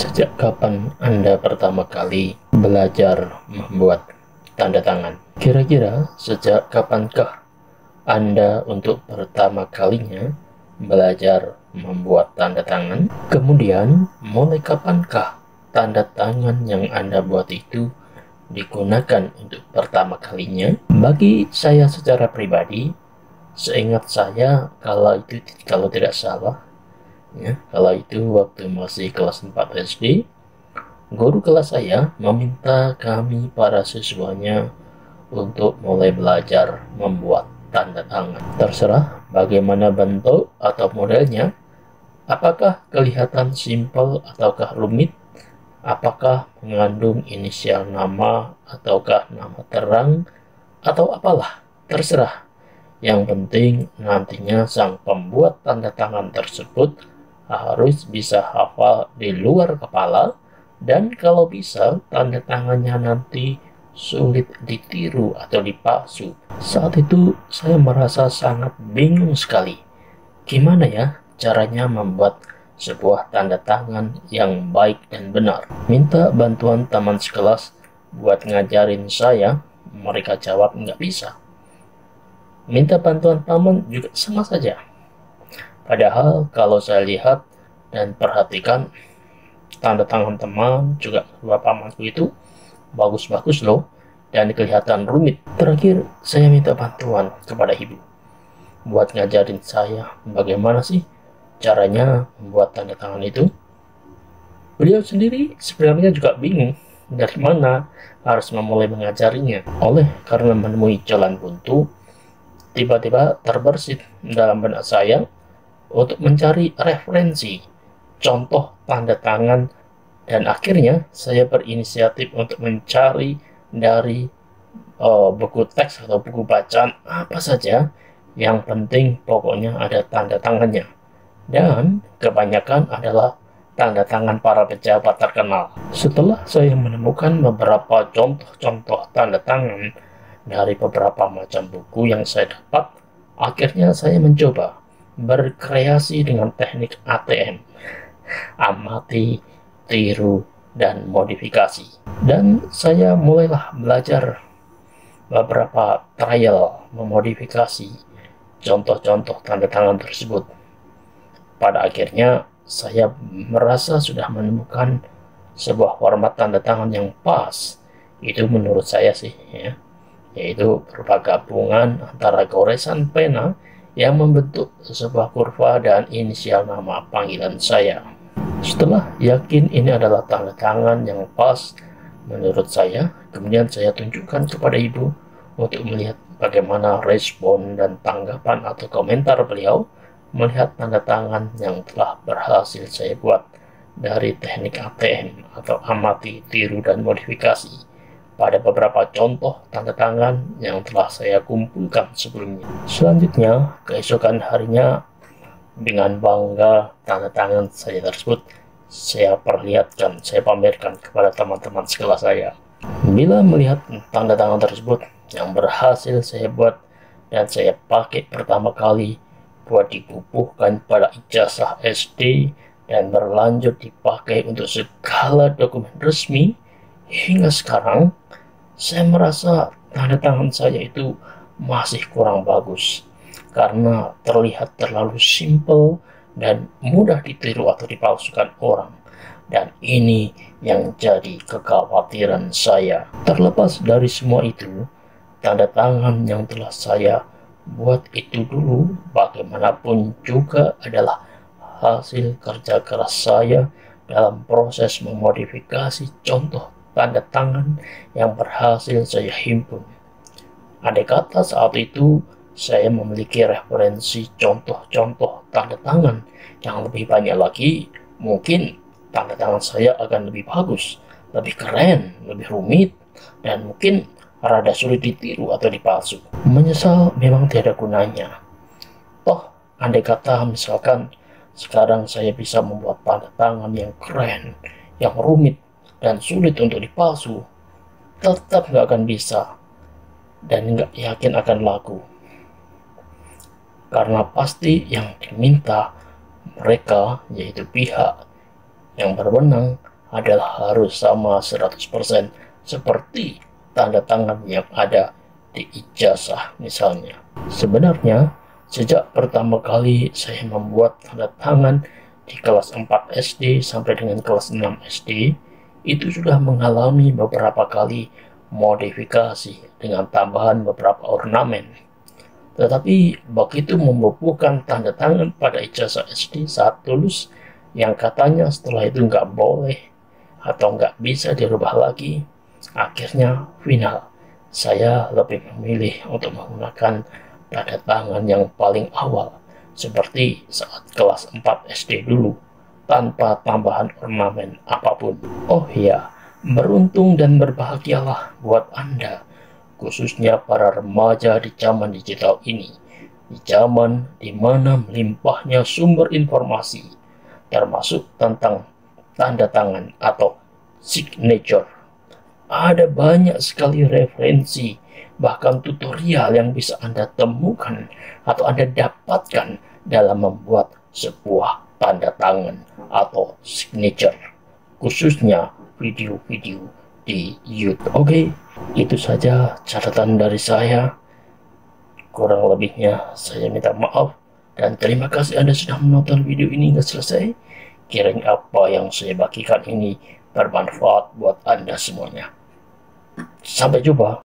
Sejak kapan Anda pertama kali belajar membuat tanda tangan? Kira-kira sejak kapankah Anda untuk pertama kalinya belajar membuat tanda tangan? Kemudian, mulai kapankah tanda tangan yang Anda buat itu digunakan untuk pertama kalinya? Bagi saya secara pribadi, seingat saya kalau tidak salah, kalau itu waktu masih kelas 4 SD, guru kelas saya meminta kami para siswanya untuk mulai belajar membuat tanda tangan. Terserah bagaimana bentuk atau modelnya, apakah kelihatan simpel ataukah rumit, apakah mengandung inisial nama ataukah nama terang, atau apalah, terserah. Yang penting nantinya sang pembuat tanda tangan tersebut harus bisa hafal di luar kepala, dan kalau bisa tanda tangannya nanti sulit ditiru atau dipalsu. Saat itu saya merasa sangat bingung sekali. Gimana ya caranya membuat sebuah tanda tangan yang baik dan benar? Minta bantuan teman sekelas buat ngajarin saya, mereka jawab nggak bisa. Minta bantuan paman juga sama saja. Padahal kalau saya lihat dan perhatikan tanda tangan teman juga pamanku itu bagus-bagus loh dan kelihatan rumit. Terakhir saya minta bantuan kepada ibu buat ngajarin saya bagaimana sih caranya membuat tanda tangan itu. Beliau sendiri sebenarnya juga bingung dari mana harus memulai mengajarinya. Oleh karena menemui jalan buntu, tiba-tiba terbersit dalam benak saya untuk mencari referensi, contoh tanda tangan, dan akhirnya saya berinisiatif untuk mencari dari buku teks atau buku bacaan apa saja, yang penting pokoknya ada tanda tangannya, dan kebanyakan adalah tanda tangan para pejabat terkenal. Setelah saya menemukan beberapa contoh-contoh tanda tangan dari beberapa macam buku yang saya dapat, akhirnya saya mencoba berkreasi dengan teknik ATM, amati, tiru, dan modifikasi. Dan saya mulailah belajar beberapa trial memodifikasi contoh-contoh tanda tangan tersebut. Pada akhirnya saya merasa sudah menemukan sebuah format tanda tangan yang pas. Itu menurut saya sih ya, yaitu berupa gabungan antara goresan pena yang membentuk sebuah kurva dan inisial nama panggilan saya. Setelah yakin ini adalah tanda tangan yang pas menurut saya, kemudian saya tunjukkan kepada ibu untuk melihat bagaimana respon dan tanggapan atau komentar beliau melihat tanda tangan yang telah berhasil saya buat dari teknik ATM atau amati, tiru, dan modifikasi pada beberapa contoh tanda tangan yang telah saya kumpulkan sebelumnya. Selanjutnya, keesokan harinya, dengan bangga tanda tangan saya tersebut saya perlihatkan, saya pamerkan kepada teman-teman sekelas saya. Bila melihat tanda tangan tersebut yang berhasil saya buat dan saya pakai pertama kali buat dibubuhkan pada ijazah SD dan berlanjut dipakai untuk segala dokumen resmi, hingga sekarang saya merasa tanda tangan saya itu masih kurang bagus karena terlihat terlalu simpel dan mudah ditiru atau dipalsukan orang. Dan ini yang jadi kekhawatiran saya. Terlepas dari semua itu, tanda tangan yang telah saya buat itu dulu bagaimanapun juga adalah hasil kerja keras saya dalam proses memodifikasi contoh tanda tangan yang berhasil saya himpun. Andai kata saat itu saya memiliki referensi contoh-contoh tanda tangan yang lebih banyak lagi, mungkin tanda tangan saya akan lebih bagus, lebih keren, lebih rumit, dan mungkin rada sulit ditiru atau dipalsu. Menyesal memang tiada gunanya. Toh, andai kata misalkan sekarang saya bisa membuat tanda tangan yang keren, yang rumit, dan sulit untuk dipalsu, tetap nggak akan bisa dan nggak yakin akan laku. Karena pasti yang diminta mereka, yaitu pihak yang berwenang, adalah harus sama 100% seperti tanda tangan yang ada di ijazah misalnya. Sebenarnya, sejak pertama kali saya membuat tanda tangan di kelas 4 SD sampai dengan kelas 6 SD, itu sudah mengalami beberapa kali modifikasi dengan tambahan beberapa ornamen. Tetapi begitu membubuhkan tanda tangan pada ijazah SD saat lulus, yang katanya setelah itu nggak boleh atau nggak bisa dirubah lagi, akhirnya final. Saya lebih memilih untuk menggunakan tanda tangan yang paling awal, seperti saat kelas 4 SD dulu, tanpa tambahan ornamen apapun. Oh iya, beruntung dan berbahagialah buat Anda, khususnya para remaja di zaman digital ini, di zaman di mana melimpahnya sumber informasi, termasuk tentang tanda tangan atau signature. Ada banyak sekali referensi, bahkan tutorial yang bisa Anda temukan atau Anda dapatkan dalam membuat sebuah tanda tangan atau signature, khususnya video-video di YouTube. Oke, itu saja catatan dari saya. Kurang lebihnya saya minta maaf dan terima kasih Anda sudah menonton video ini hingga selesai. Kiranya apa yang saya bagikan ini bermanfaat buat Anda semuanya. Sampai jumpa.